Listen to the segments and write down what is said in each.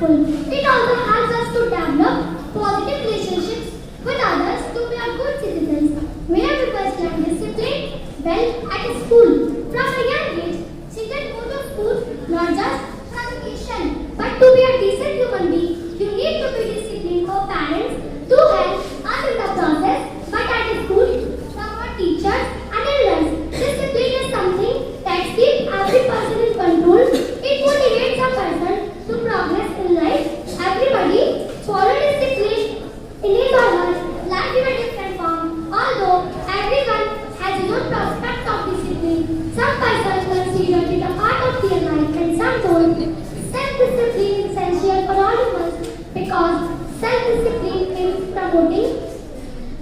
successful. It also helps us to develop positive relationships with others to be a good citizens. Where people learn discipline well at school. From a young age, children go to school not just for education, but to be a decent human being. You need to be disciplined for parents to help us in the process, but at school, from our teachers and elders, discipline is something that keeps every person in control. It motivates a person to progress in life. Everybody follow discipline in his or her life in a different form. Although everyone has his own prospect of discipline, some persons consider it a part of their life and some don't. Self-discipline is essential for all of us because self-discipline is promoting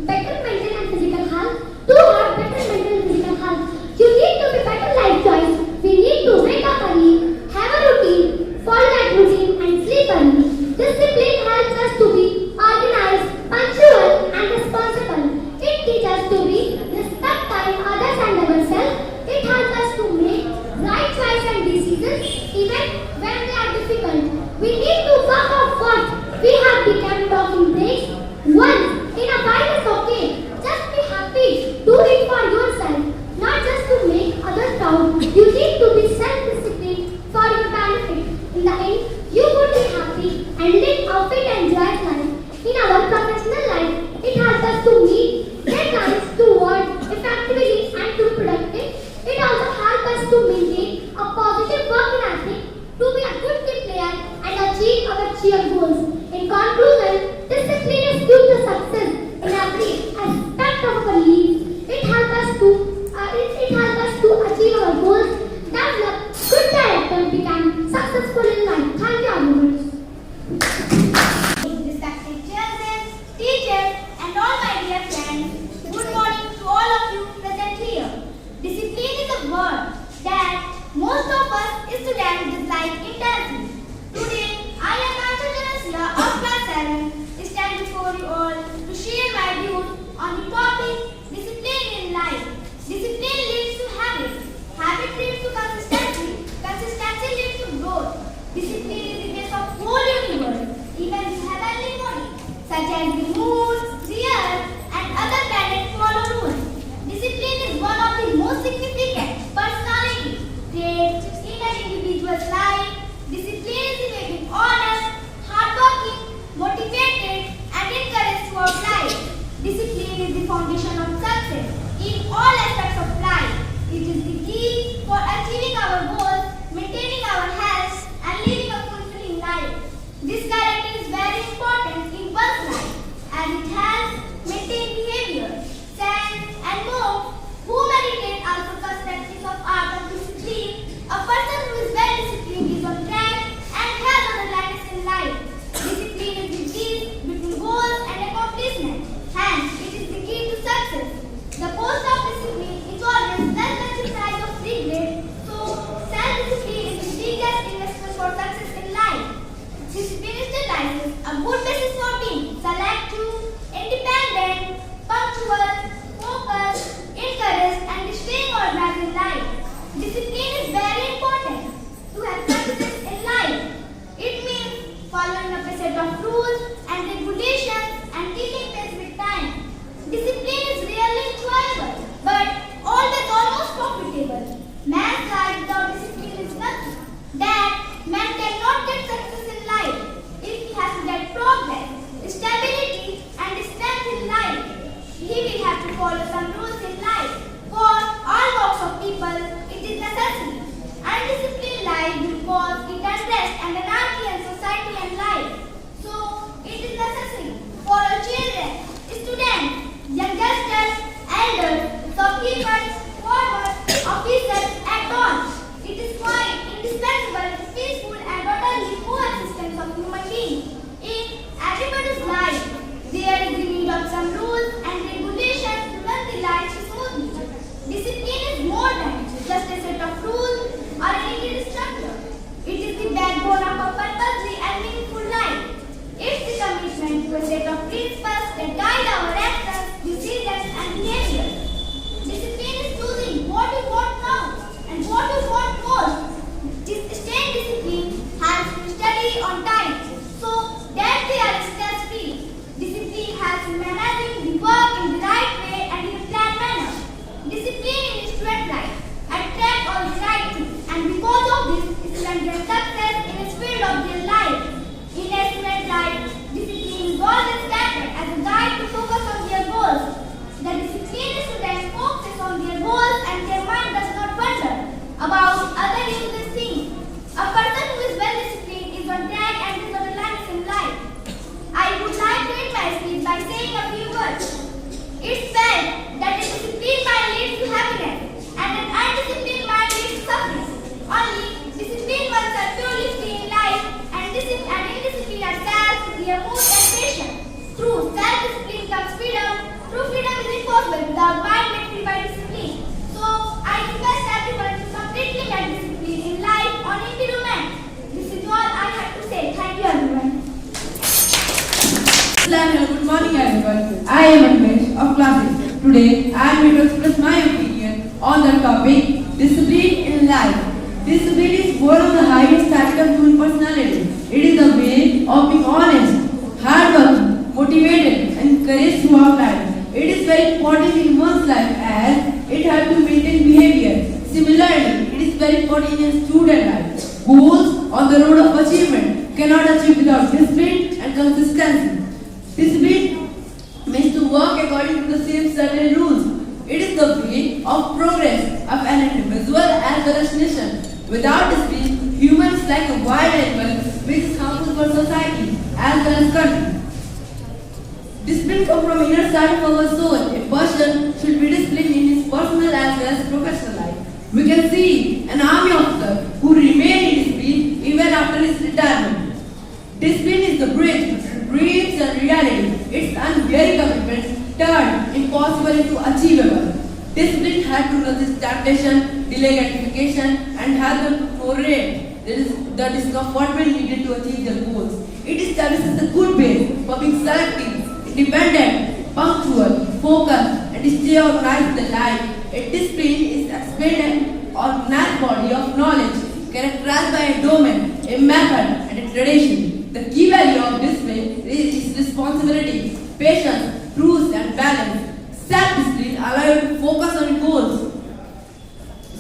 better mental and physical health. To have better mental and physical health, you need to be better life choice. We need to wake up early, have a routine, follow that routine and sleep early. Discipline helps us to be organized, punctual and responsible. It teaches us to be respecting others and ourselves. It helps us to make right choice and decisions even when they are difficult. We need to work off what we have become talking breaks. Once in a while is okay. Just be happy. Do it for yourself, not just to make others proud. You need to be self-disciplined for your benefit. In the end, you would be happy and live a fit and joyous life. In our professional life, it helps us to meet deadlines, to work effectively and to be productive. It also helps us to maintain a positive work ethic, to be a good team player and achieve our shared goals. In conclusion, discipline is due to success in every aspect of our lives. It helps us to achieve our goals, develop good character, become successful in life. Thank you, everyone. Respected children, teachers, and all my dear friends, good morning to all of you present here. Discipline is a word that most of us students dislike intensely. Today, I am Master Janasya of Class 7, stand before you all to share my views on the topic discipline in life. Discipline leads to habit. Habit leads to consistency. Consistency leads to growth. Discipline is the base of whole universe, even the heavenly body, such as the moon, the earth, and other planets follow rules. Discipline is one of the most significant personality traits in an individual's life. Discipline is the way to honest, hardworking, motivated, and encouraged throughout life. Discipline is the foundation of success in all aspects of life. It is the key for achieving our goals, maintaining our health, and living a fulfilling life. This character is very important in one's life as it helps maintain behavior, sense, and move. Who meditate also constantly of art of discipline. A person who is well disciplined is on track and has other lines in life. Discipline is the key between goals and accomplishment. Hence, it is the key to success. The cost of discipline is always less than the price of regret. So, self-discipline is the biggest investment for success in life. Discipline establishes a good basis for being selective, independent, punctual, focused, encouraged, and staying organized in life. Discipline is very important to have success in life. It means following a set of rules and regulations and keeping pace with time. Discipline is really enjoyable, but always almost profitable. Man's life without discipline is nothing. That man cannot get success in life if he has to get progress, stability, and strength in life. He will have to follow some rules in life. For all walks of people, it is necessary. Undisciplined life will cause unrest and anarchy in society and life. So, it is necessary for all children, students, youngsters, elders, shopkeepers, farmers, officers, and all. It is quite indispensable to peaceful and orderly coexistence of human beings. In everybody's life, there is the need of some rules and regulations to run the life smoothly. Discipline is more than just a set of rules or a rigid structure. It is the backbone of a purposeful and meaningful life. It's the commitment to a set of principles that guide our actions, decisions, and behavior. Discipline is am Ramesh of class 8. Today, I am here to express my opinion on the topic discipline in life. Discipline is one of the highest aspects of human personality. It is a way of being honest, hardworking, motivated, and courageous throughout life. It is very important in one's life as it helps to maintain behavior. Similarly, it is very important in student life. Goals on the road of achievement cannot achieve without discipline and consistency. Discipline means to work according to the same certain rules. It is the way of progress of an individual as well as nation. Without discipline, humans like a wild animal which is harmful for society as well as country. Discipline comes from inner side of our soul. A person should be disciplined in his personal as well as professional life. We can see an army officer who remained in discipline even after his retirement. Discipline is the bridge between dreams and reality. Its unwavering commitment turned impossible into achievable. Discipline had to resist temptation, delay gratification, and help them to tolerate the discomfortment needed to achieve their goals. It establishes a good base for being selective, independent, punctual, focused, and stay organized in life. A discipline is explained organized body of knowledge characterized by a domain, a method, and a tradition. The key value of discipline is responsibility, patience, truth, and balance. Self-discipline allows you to focus on goals.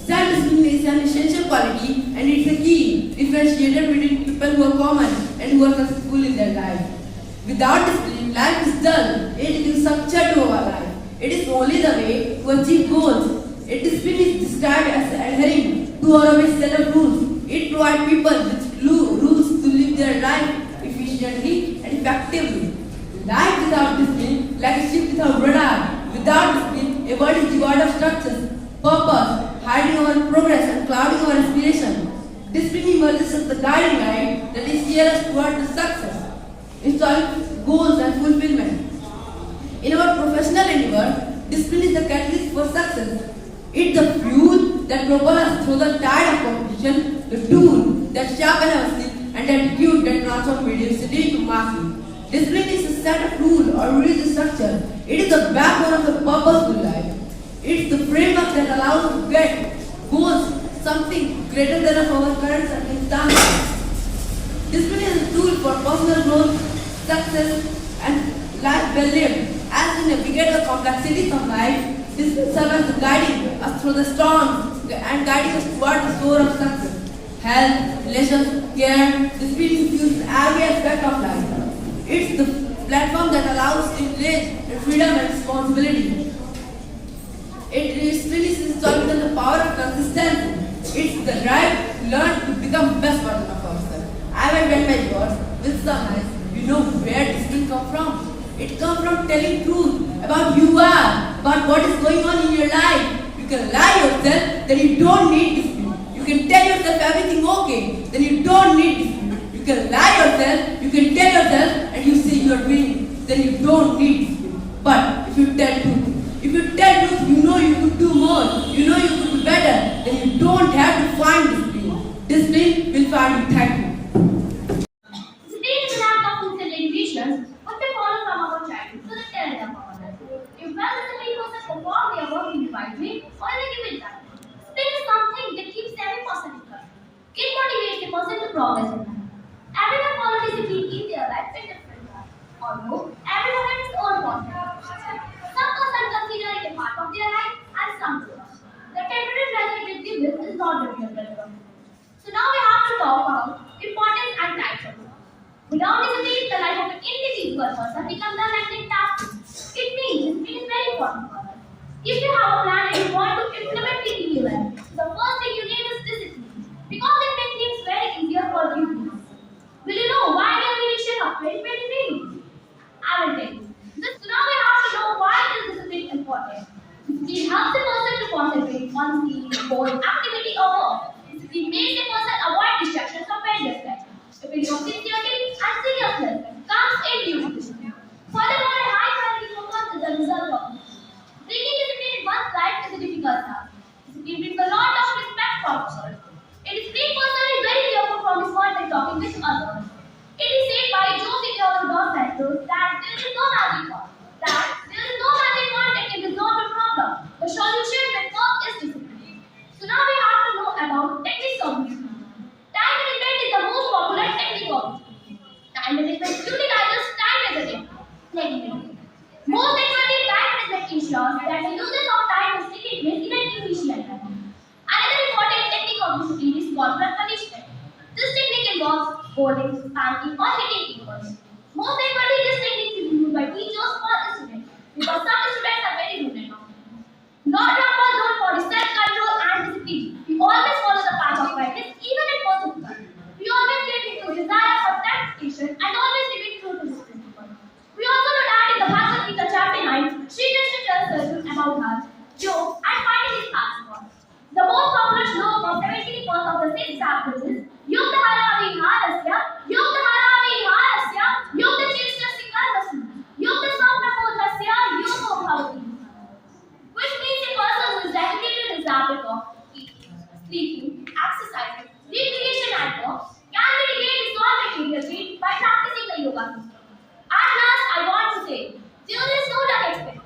Self-discipline is an essential quality and it's a key differentiator between people who are common and who are successful in their life. Without discipline, life is dull. It gives structure to our life. It is only the way to achieve goals. A discipline is described as adhering to or a set of rules. It provides people with rules to live their life efficiently and effectively. Life without discipline, like a ship without radar. Without discipline, a world is devoid of structures, purpose, hiding our progress and clouding our inspiration. Discipline emerges as the guiding light that is steer us toward the success, installing goals and fulfillment. In our professional endeavor, discipline is the catalyst for success. It's the fuel that propels us through the tide of competition, the tool that sharpens our skill, and the attitude that transforms mediocrity to mastery. Discipline is a set of rules or rigid structure. It is the backbone of a purposeful life. It's the framework that allows us to get goals, something greater than our current circumstances. Discipline is a tool for personal growth, success, and life well lived. As we navigate the complexities of life, discipline serves as the guiding us through the storms and guiding us toward the shore of success. Health, relations, care, discipline infuses every aspect of life. It's the platform that allows us to engage in freedom and responsibility. It is installed within the power of consistency. It's the drive to learn to become best version of ourselves. I will end my words with some eyes. You know where discipline comes from. It comes from telling truth about who you are, about what is going on in your life. You can lie yourself that you don't need discipline. You can tell yourself everything okay, then you don't need discipline. You can lie yourself, you can tell yourself and you say you are winning, then you don't need discipline. But if you tell truth, you know you could do more, you know you could do better, then you don't have to find discipline. Discipline will find you. Thank you. Discipline is an act of fulfilling individuals what we follow from our childhood to the end of our life. If well-disciplined person perform their work in the right way or in a given time, discipline is something that keeps every person in control. It motivates a person to progress in life. Everyone follows discipline in their life in different ways. Although everyone has its own concept. Some person consider it a part of their life and some do not. The temporary pleasure it gives is not the real pleasure. So now we have to talk about importance and types of work. Without discipline, the life of an individual person becomes a lengthy task. It means discipline is very important for us. If you have a plan and you want to implement it in your life, the first thing you need is discipline. Because it makes things very easier for you to do. Will you know why the election of 2023? I will tell you. So now we have to know why is discipline important. Discipline helps a person to concentrate on skill, goal, activity or work. Discipline makes a person avoid distractions of various kinds. A feeling of sincerity and seriousness comes in due to discipline. Furthermore, a high quality focus is a result of this. Bringing discipline in one's life is a difficult task. Discipline brings a lot of respect from others. A disciplined person is very careful from his word when talking with others. It is said by Joseph Theodore Dos Santos that there is no magic word, that there scolding, spanking, or hitting people. Most frequently, this technique is used by teachers or students because some students are very rude and naughty. Not all don't follow self-control and discipline. We always follow the path of rightness, even if possible. We always get into desire for satisfaction and always remain true to this principle. We also know that in the Bhagavad Gita chapter 9, Sri Krishna tells Arjuna about heart, yoga, and finding his passport. The most popular shloka of 71st of the 6 chapters is Yogdhara Viharasya, Yogdhara Viharasya, Yogda Cheshta Sikarvasya, Yogda Samprabodhasya, Yogo Bhavati. Which means a person who is dedicated in the habit of eating, sleeping, exercising, recreation and work can mitigate his non-material need by practicing the yoga system. At last, I want to say, there is no luck expected.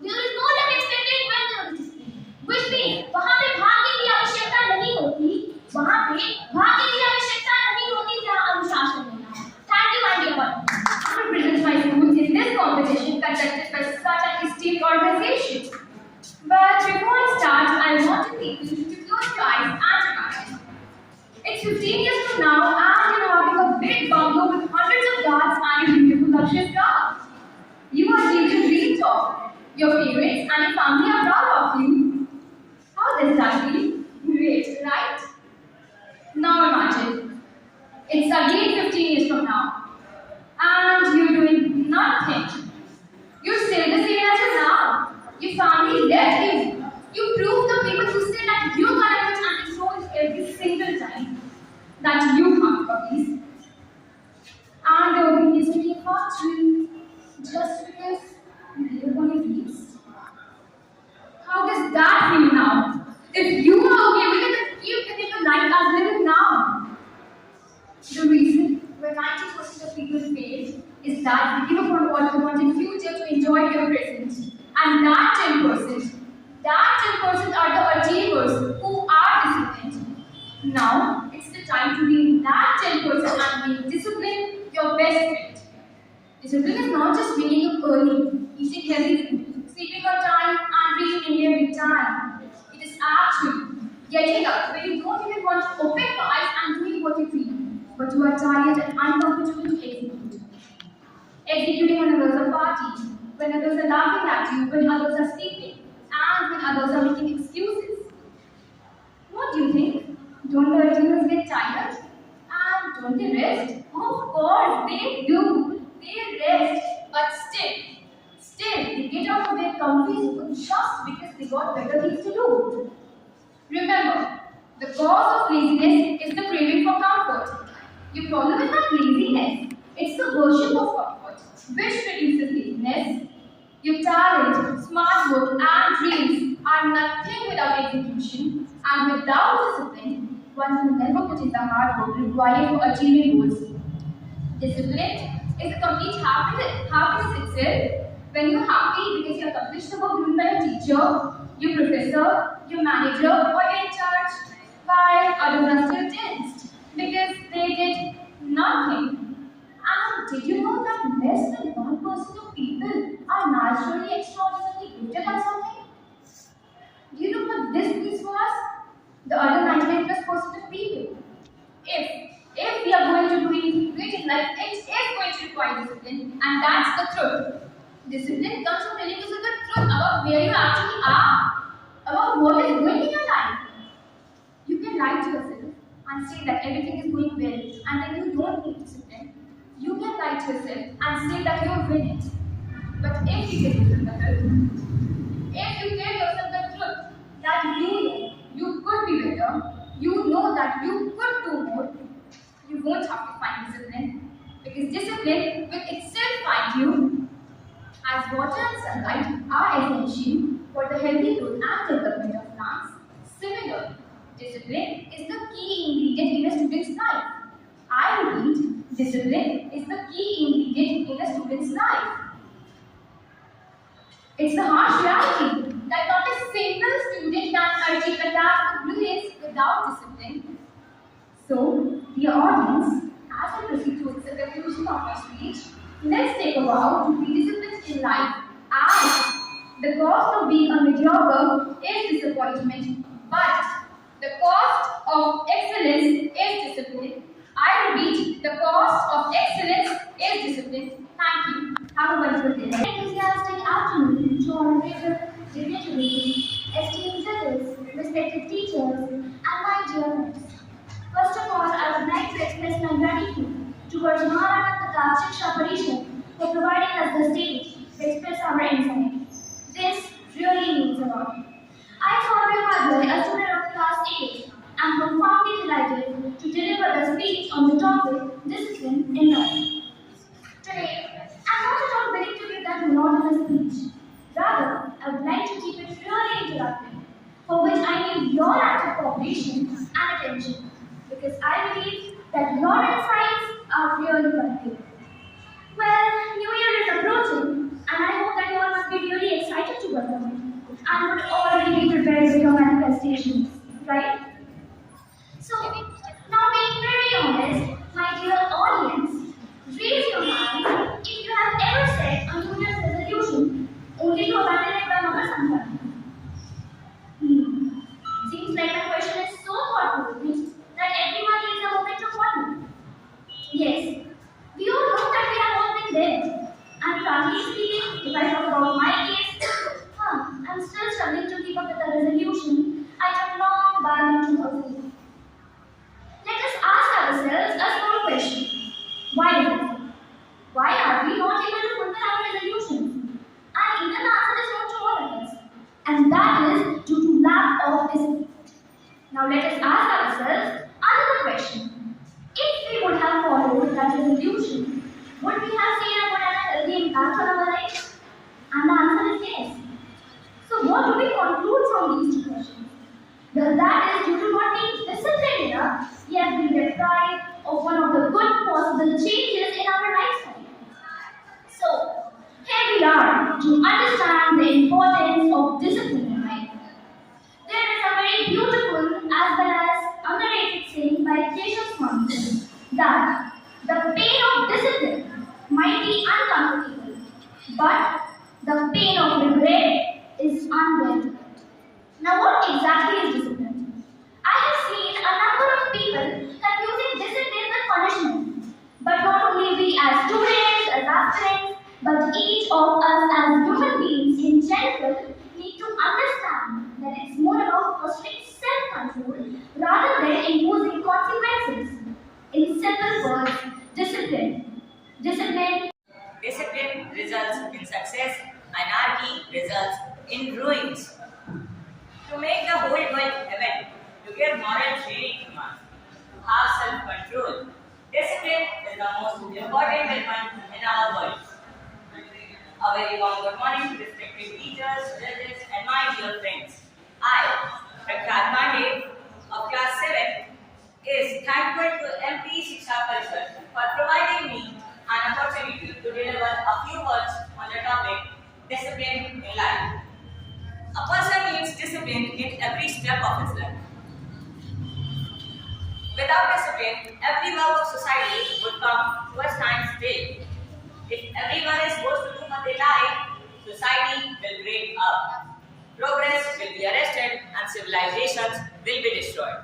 There is no luck expected when there is discipline. Which means, वहाँ पे भाग्य की आवश्यकता नहीं होती, वहाँ पे भाग्य की आवश्यकता नहीं होती जहाँ अनुशासन होना है. Thank you, my dear one. I represent my school in this competition conducted by such an esteemed organization. But before I start, I want people to close your eyes and imagine. It's 15 years from now, and you're having a big bungalow with hundreds of guards and a beautiful luxurious car. You are children dreams of. Your parents and your family are proud of you. How does that feel? Great, right? Now imagine. It's again 15 years from now, and you're doing nothing. You're still the same as you now. Your family left you. You proved the people who say that you're gonna quit and they told every single time that you have puppies. And the opinion is making fortune just because you live on your dreams. How does that feel now? If you are okay with it, then keep living a life as living now. The reason why 90% of people fail is that they give up on what they want in future to enjoy their present. And that 10% are the achievers who are disciplined. Now, it's the time to be in that 10% and make discipline your best friend. Discipline is not just waking up early, eating healthy food, sleeping on time, and reading every time. It is actually getting up when you don't even want to open your eyes and doing what you feel, but you are tired and uncomfortable to execute. Executing when others are partying, when others are laughing at you, when others are sleeping, and when others are making excuses. What do you think? Don't the achievers get tired? And don't they rest? Of course, they do. They rest, but still, they get out of their comfy zone just because they got better things to do. Remember, the cause of laziness is the craving for comfort. Your problem is not laziness, it's the worship of comfort, which produces laziness. Your talent, smart work, and dreams are nothing without execution, and without discipline, one will never put in the hard work required for achieving goals. Discipline is a complete happiness itself. When you're happy because you accomplished the work given by your teacher, your professor, your manager, or your in charge, while others are still tensed because they did nothing. And did you know that less than 1% of people are naturally extraordinarily gifted at something? Do you know what this means for us? The other 99% of people. If we are going to do anything great in life, it is going to require discipline, and that's the truth. Discipline comes from telling you the truth about where you actually are, about what is going in your life. You can lie to yourself and say that everything is going well, and then you don't need discipline. You can lie to yourself and say that you're winning it. But if you tell yourself the truth, if you tell yourself the truth that you know you could be better, you know that you could do more, you won't have to find discipline, because discipline will itself find you. As water and sunlight are essential for the healthy growth and development of plants, similarly, discipline is the key ingredient in a student's life. I repeat, discipline is the key ingredient in a student's life. It's the harsh reality that not a single student can achieve a task of brilliance without discipline. So, dear audience, as we proceed towards the conclusion of our speech, let's take a vow to be disciplined in life, as the cost of being a mediocre is disappointment, but the cost of excellence is discipline. I repeat, am profoundly delighted to deliver the speech on the topic discipline in life. Today, I'm not at all willing to give that monotonous speech. Rather, I would like to keep it really interactive, for which I need your active cooperation and attention, because I believe that your insights are really valuable. Well, New Year is approaching, and I hope that you all must be really excited to welcome it, and would already be prepared with your manifestations, right? So, now being very honest, my dear audience, raise your hand if you have ever set a New Year's resolution only to abandon it by Mother sometime. Seems like my question is so thought-provoking that everyone needs a moment to ponder. Yes, we all know that we have all been there. And frankly speaking, if I talk about my case, I'm still struggling to keep up with the resolution I took long back in 2008. Let us ask ourselves a small question. Why is it? Why are we not able to fulfill our resolutions? And even the answer is known to all of us. And that is due to lack of discipline. Now let us ask ourselves another question. If we would have followed that resolution, would we have seen a good and a healthy impact on our lives? And the answer is yes. So what do we conclude from these two questions? Well, that is due to not being disciplined enough, we have been deprived of one of the good possible changes in our lifestyle. So, here we are to understand the importance of discipline in life. There is a very beautiful as well as underrated saying by Jesus that the pain of discipline might be uncomfortable, but the pain of regret is unbearable. Now, what exactly is discipline? I have seen a number of people confusing discipline with punishment. But not only we as students, as aspirants, but each of us as human beings in general need to understand that it's more about fostering self-control rather than imposing consequences. In simple words, discipline. Discipline results in success, anarchy results in ruins. To make the whole world heaven, to give moral training to man, to have self-control, discipline is the most important weapon in our world. A very warm good morning to respected teachers, judges, and my dear friends. I, Pratap of class 7, is thankful to MP Shiksha Parishad for providing me an opportunity to deliver a few words on the topic discipline in life. A person needs discipline in every step of his life. Without discipline, every work of society would come to a standstill. If everyone is supposed to do what they like, society will break up. Progress will be arrested and civilizations will be destroyed.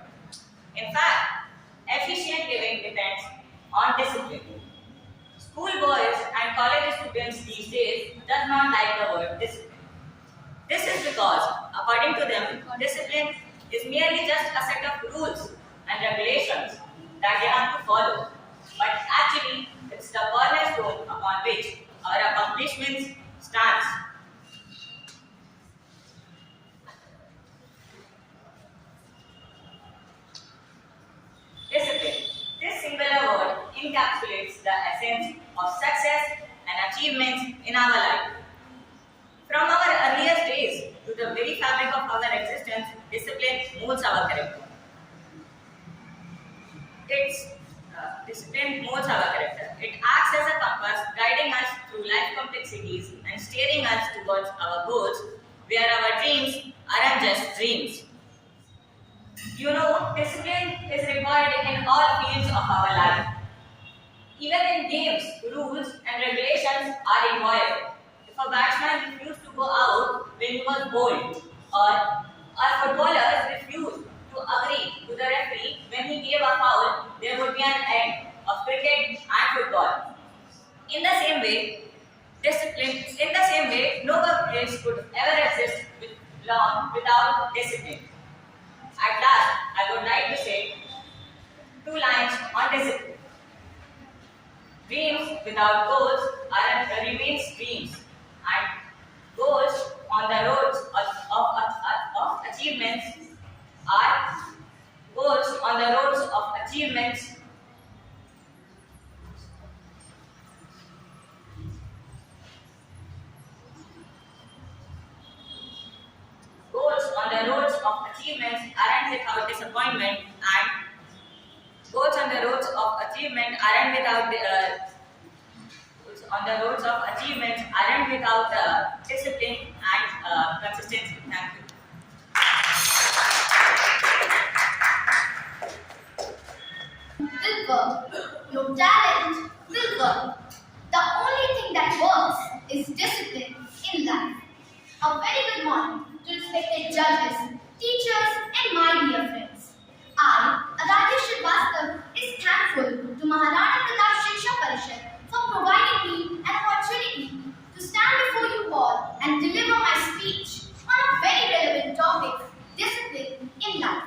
In fact, efficient living depends on discipline. Schoolboys and college students these days does not like the word discipline. This is because, according to them, discipline is merely just a set of rules and regulations that they have to follow. But actually, it's the cornerstone upon which our accomplishments stands. Discipline. This singular word encapsulates the essence of success and achievements in our life. From our earliest days to the very fabric of our existence, discipline molds our character. Discipline molds our character. It acts as a compass, guiding us through life complexities and steering us towards our goals, where our dreams aren't just dreams. You know, discipline is required in all fields of our life. Even in games, rules and regulations are required. If a batsman refused to go out when he was bowled, or footballers refused to agree to the referee when he gave a foul, there would be an end of cricket and football. In the same way, no workplace could ever exist without discipline. At last, I would like to say 2 lines on discipline. Dreams without goals remain dreams, and goals on the roads of achievements are goals on the roads of achievements. Goals on the roads of achievements aren't without disappointment, and goals on the roads of achievement aren't without goals on the roads of achievements aren't without discipline and consistency. Thank you. Will work. Your talent will work. The only thing that works is discipline in life. A very good morning to respected judges, teachers, and my dear friends. I, Aditya Srivastava, is thankful to Maharana Pratap Shiksha Parishad for providing me an opportunity to stand before you all and deliver my speech on a very relevant topic, discipline in life.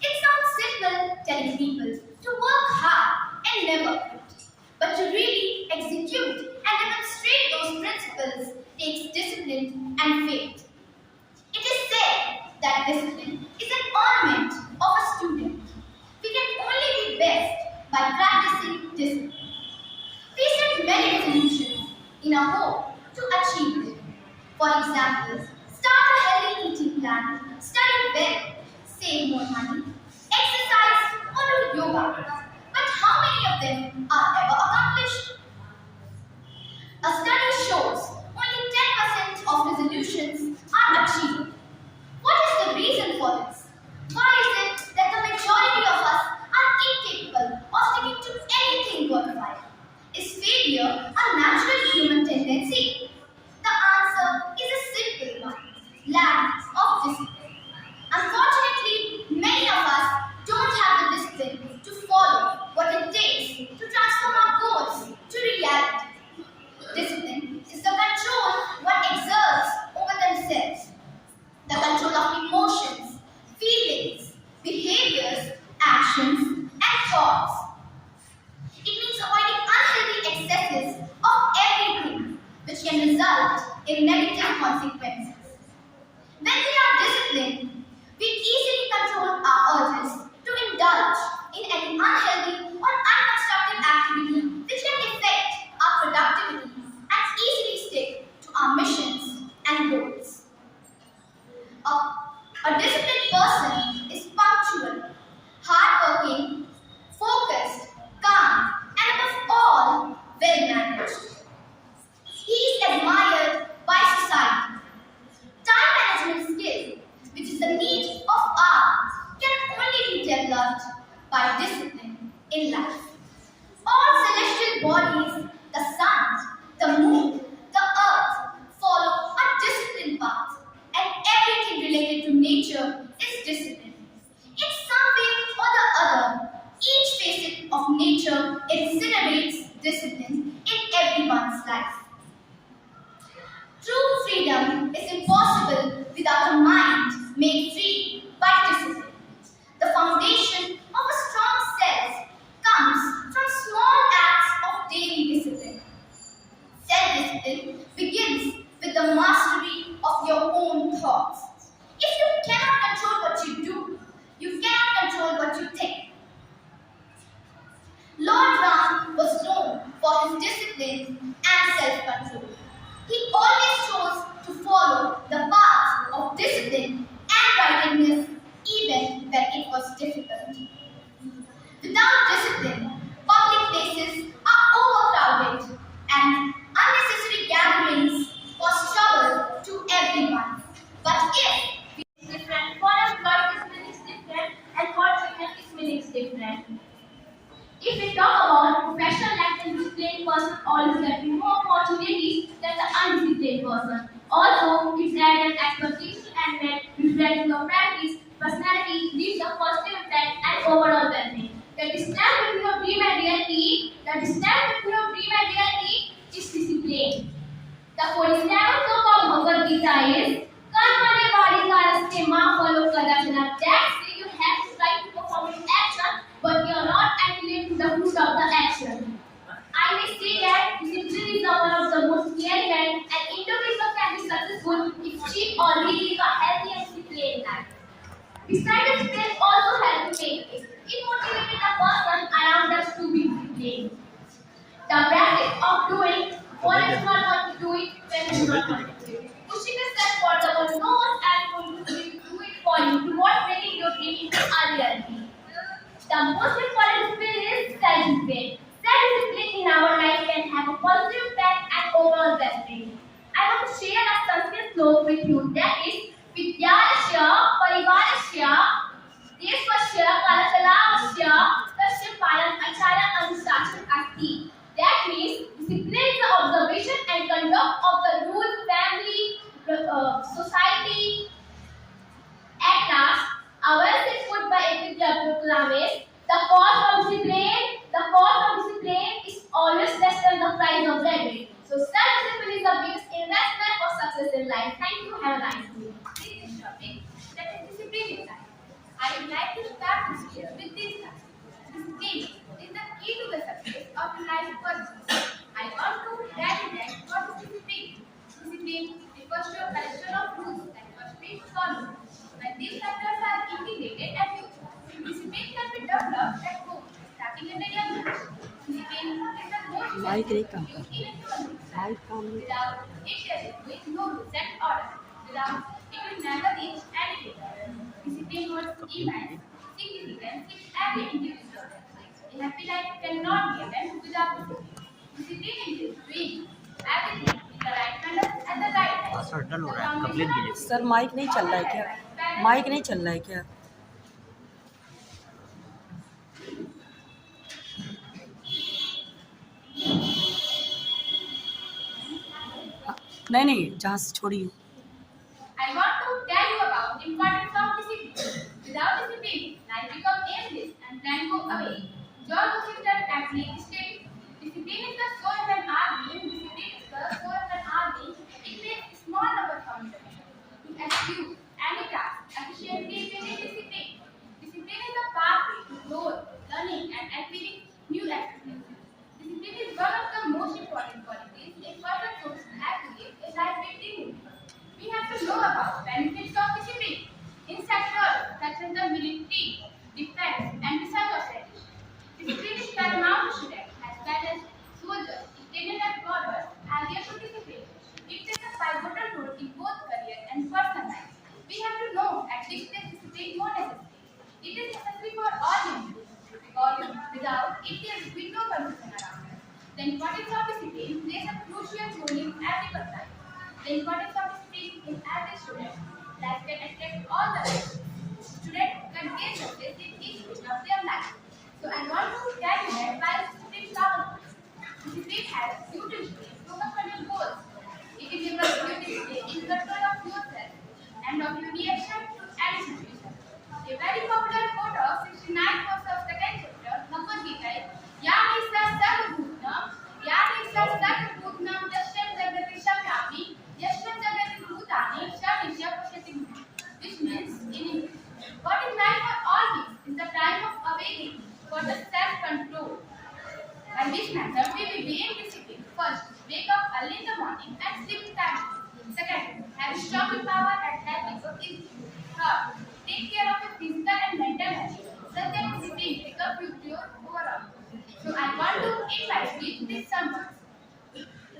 It sounds simple telling people to work hard and never quit, but to really execute and demonstrate those principles takes discipline and faith. It is said that discipline is an ornament of a student. We can only be best by practicing discipline. We set many resolutions in a hope to achieve them. For example, start a healthy eating plan, study well, save more money, exercise, or do yoga. But how many of them are ever accomplished? A study shows only 10% of resolutions are achieved. What is the reason for this? Why is it that the majority of us are incapable of sticking to anything worthwhile? Is failure a natural human tendency? The answer is a simple one: lack of discipline. Unfortunately, many of us don't have the discipline to follow what it takes to transform our goals to reality. Discipline is the control one exerts over themselves, the control of emotions, feelings, behaviors, actions, and thoughts. It means avoiding unhealthy excesses of everything, which can result in negative consequences. When we are disciplined, we easily control our urges to indulge in any unhealthy or unconstructive activity which can affect our productivity and easily stick to our missions and goals. A disciplined person is punctual, hardworking, focused, calm, and above all, well-managed. He is admired by society. Time management skill, which is a need of ours, can only be developed by discipline in life. All celestial bodies, the sun, the moon, the earth, follow a disciplined path, and everything related to nature is discipline. In some way or the other, each facet of nature incinerates discipline in everyone's life. True freedom is impossible without a mind made free by discipline. The foundation of a strong self comes from small acts of daily discipline. Self-discipline begins with the mastery of your own thoughts. If you cannot control what you do, you cannot control what you think. Lord Ram was known for his discipline and self-control. He always chose to follow the path of discipline and righteousness even when it was difficult. Without discipline, public places are overcrowded and unnecessary gatherings cause trouble to everyone. But if Different. For us, God is meaning is different, and for children is meaning is different. If we talk about professional life, then disciplined person always get more opportunities than the undisciplined person. Also, its added expertise and met reflecting your practice, personality, leaves a positive effect and overall well-being. The distance between your dream and reality, is discipline. The 47th book of Bhagavad Gita is Karmane Vadi Karaste Ma Follow Kadachana. That say you have to try to perform an action, but you are not entitled to the fruit of the action. I may say that discipline is one of the most clear-headed and individual can be successful if she or he live a healthy and disciplined life. Besides, discipline also helps to make it. It The most important discipline is self-discipline. Self-discipline in our life can have a positive impact and overall well-being. I want to share a Sanskrit sloka with you that is Vidyasya Parivarasya Deshvasya Kalakalavasya Tasya Palam Achara Anushasan Asti. That means discipline is the observation and conduct of the rules, family, society. At last, a verse is put by APJ Abdul Kalam is the cost of discipline is always less than the price of graduate. So self-discipline is the biggest investment for success in life. Thank you. Have a nice day. This topic, that is discipline in life. I would like to start this year with this topic. Discipline is the key to the success of life purpose. I want to elaborate what is discipline. Discipline refers to a collection of rules that must be followed. When these factors are integrated at youth, discipline can be developed at home, starting at a young age. Discipline is the most essential to use in a human being. Without it, there is no rules and order. Without it, will never reach any goal. Discipline holds immense significance in every individual. A happy life cannot be attained without discipline. Discipline is doing everything in the right manner at the right time. Password डल हो रहा है complain कीजिए sir mic नहीं चल रहा है क्या? माइक नहीं चल रहा है क्या? नहीं जहाँ से छोड़ी I want to tell you about the importance of discipline. Without discipline, life becomes aimless and plan go away. George Washington aptly stated, discipline is the soul of an army. Discipline is the soul of an army. It makes small number functions to execute any task efficiently within discipline. Discipline is the pathway to growth, learning, and achieving new experiences. Discipline is one of the most important qualities a person should have to live a life with dignity. We have to know about benefits of discipline in sectors such as the military, defense, and research of strategy. Discipline is paramount to students as well as soldiers, stationed at borders, are there to discipline. It plays a pivotal role in both career and personal life. We have to know at which stage discipline is more necessary. It is necessary for all individuals because without it there will be no confusion around it. The importance of discipline plays a crucial role in everyone's life. The importance of discipline in every student life can affect all the lives. Students can gain success in each stage of their life. So I want to tell you that why discipline is powerful. Discipline helps you to focus on your goals. It enables you to stay in control of yourself and of your reaction to any situation. A very popular quote of 69 verse of second chapter, Bhagavad Gita is Yamisa Sarvabhutnam, Yamisa Sarvabhutnam, Yashtam Jagati Shamyami, Yashtam Jagati Bhutani, Shamisya Pashyati, which means in English, what is life for all these is the time of awakening for the self-control. By this method, we will be in discipline. First, wake up early in the morning and sleep timely. Second, have strong willpower and habits of easy. Third, take care of your physical and mental health. Such that discipline becomes your overall. So I want to invite you with some words.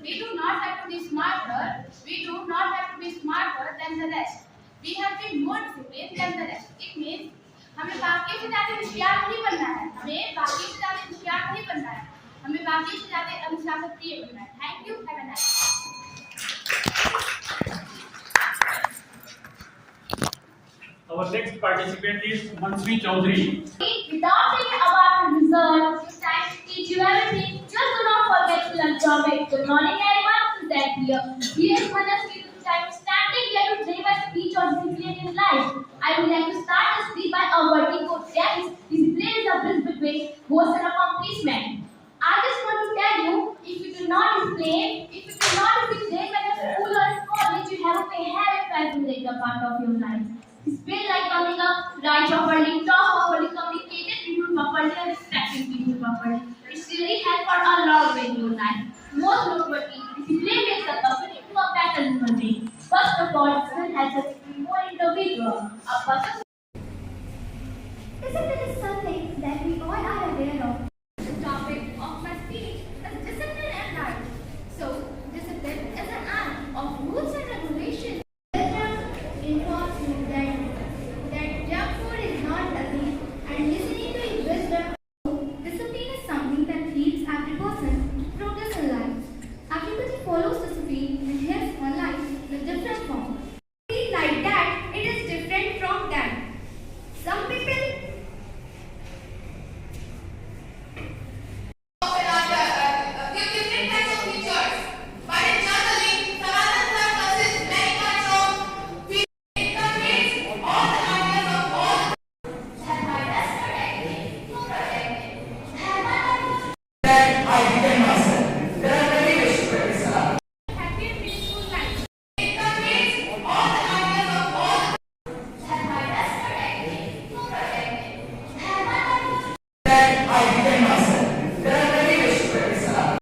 We do not have to be smarter. We do not have to be smarter than the rest. We have to be more disciplined than the rest. It means हमें बाकियों से ज़्यादा होशियार नहीं बनना है. हमें बाकियों से ज़्यादा होशियार नहीं बनना है. हमें बाकियों से ज़्यादा अनुशासन प्रिय बनना है. Thank you. Have a nice day. Our next participant is Mansuri Chaudhary. Without thinking about the result, it's time to teach you everything. Just do not forget to learn from it. Good morning, everyone. Present here. Here is Manasvi. I'm standing here to deliver a speech on discipline in life. I would like to start the speech by a wording quote that is, discipline is the bridge between goals and accomplishment. I just want to tell you, if you do not discipline when you're in school or in college, you have a very heavy price to take a part of your life.